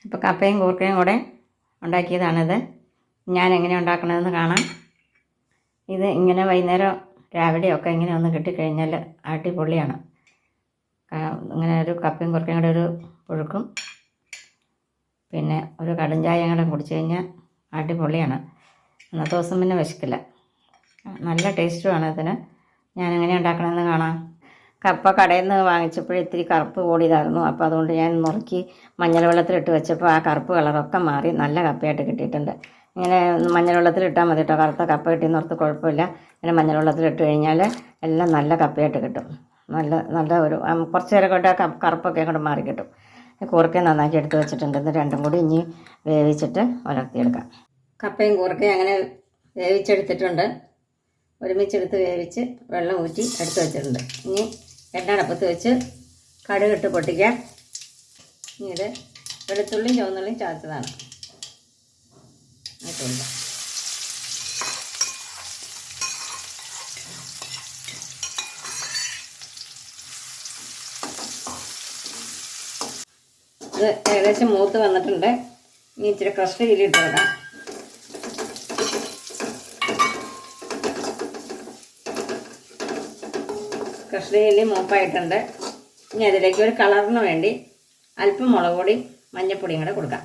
ഇപ്പോൾ കപ്പയും കൂർക്കയും കൂടെ ഉണ്ടാക്കിയതാണിത്. ഞാൻ എങ്ങനെ ഉണ്ടാക്കണതെന്ന് കാണാം. ഇത് ഇങ്ങനെ വൈകുന്നേരം രാവിലെയൊക്കെ ഇങ്ങനെ ഒന്ന് കിട്ടിക്കഴിഞ്ഞാൽ അടിപൊളിയാണ്. ഇങ്ങനെ ഒരു കപ്പയും കൂർക്കയും കൂടെ ഒരു പുഴുക്കും പിന്നെ ഒരു കടും ചായയും കൂടെ കുടിച്ച് കഴിഞ്ഞാൽ അടിപൊളിയാണ്. അന്നത്തെ ദിവസം പിന്നെ വിശക്കില്ല. നല്ല ടേസ്റ്റുമാണ് ഇതിന്. ഞാൻ എങ്ങനെ ഉണ്ടാക്കണമെന്ന് കാണാം. കപ്പ കടയിൽ നിന്ന് വാങ്ങിച്ചപ്പോൾ ഇത്തിരി കറുപ്പ് കൂടിയതായിരുന്നു. അപ്പോൾ അതുകൊണ്ട് ഞാൻ നുറുക്കി മഞ്ഞൾ വെള്ളത്തിലിട്ട് വെച്ചപ്പോൾ ആ കറുപ്പ് കളറൊക്കെ മാറി നല്ല കപ്പയായിട്ട് കിട്ടിയിട്ടുണ്ട്. ഇങ്ങനെ മഞ്ഞൾ വെള്ളത്തിലിട്ടാൽ മതി കേട്ടോ. കറുത്ത കപ്പ കിട്ടിയെന്നോർത്ത് കുഴപ്പമില്ല. ഇങ്ങനെ മഞ്ഞൾ വെള്ളത്തിലിട്ട് കഴിഞ്ഞാൽ എല്ലാം നല്ല കപ്പയായിട്ട് കിട്ടും. നല്ല ഒരു കുറച്ച് നേരം കൊണ്ട് കറുപ്പൊക്കെ അങ്ങോട്ട് മാറി കിട്ടും. കൂർക്കയും നന്നാക്കി എടുത്ത് വെച്ചിട്ടുണ്ട്. ഇത് രണ്ടും കൂടി ഇനി വേവിച്ചിട്ട് വളർത്തിയെടുക്കാം. കപ്പയും കൂർക്കയും അങ്ങനെ വേവിച്ചെടുത്തിട്ടുണ്ട്. ഒരുമിച്ചെടുത്ത് വേവിച്ച് വെള്ളം ഊറ്റി എടുത്ത് വെച്ചിട്ടുണ്ട്. ഇനി എണ്ണ അടുപ്പത്ത് വെച്ച് കടുകിട്ട് പൊട്ടിക്കാം. ഇനി ഇത് വെളുത്തുള്ളിയും ചുവന്നുള്ളിയും ചതച്ചതാണ് ഇട്ടുണ്ട്. ഇത് ഏകദേശം മൂത്ത് വന്നിട്ടുണ്ട്. ഇനി ഇച്ചിരി ക്രഷ്ഡ് ചില്ലി ഇട്ട് കൊടുക്കാം. ക്രഷ്ഡ് ചില്ലി മൂപ്പായിട്ടുണ്ട്. ഇനി അതിലേക്ക് ഒരു കളറിന് വേണ്ടി അല്പം മുളക് പൊടി മഞ്ഞൾപ്പൊടിയും കൂടെ കൊടുക്കാം.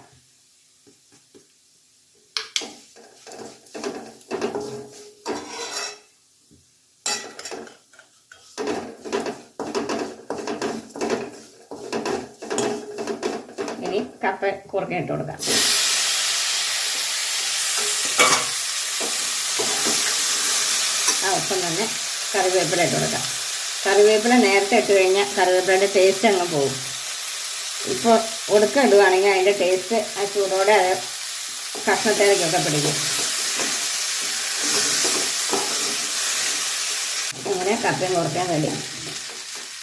ഇനി കപ്പ കൂർക്ക ഇട്ട് കൊടുക്കാം. ഒപ്പം തന്നെ കറിവേപ്പില ഇട്ട് കൊടുക്കാം. കറിവേപ്പില നേരത്തെ ഇട്ട് കഴിഞ്ഞാൽ കറിവേപ്പിലയുടെ ടേസ്റ്റ് അങ്ങ് പോകും. ഇപ്പോൾ ഒടുക്കം ഇടുകയാണെങ്കിൽ അതിൻ്റെ ടേസ്റ്റ് ആ ചൂടോടെ അത് കഷ്ണത്തേക്കൊക്കെ പിടിക്കും. അങ്ങനെ കപ്പയും കൂർക്കയും റെഡി.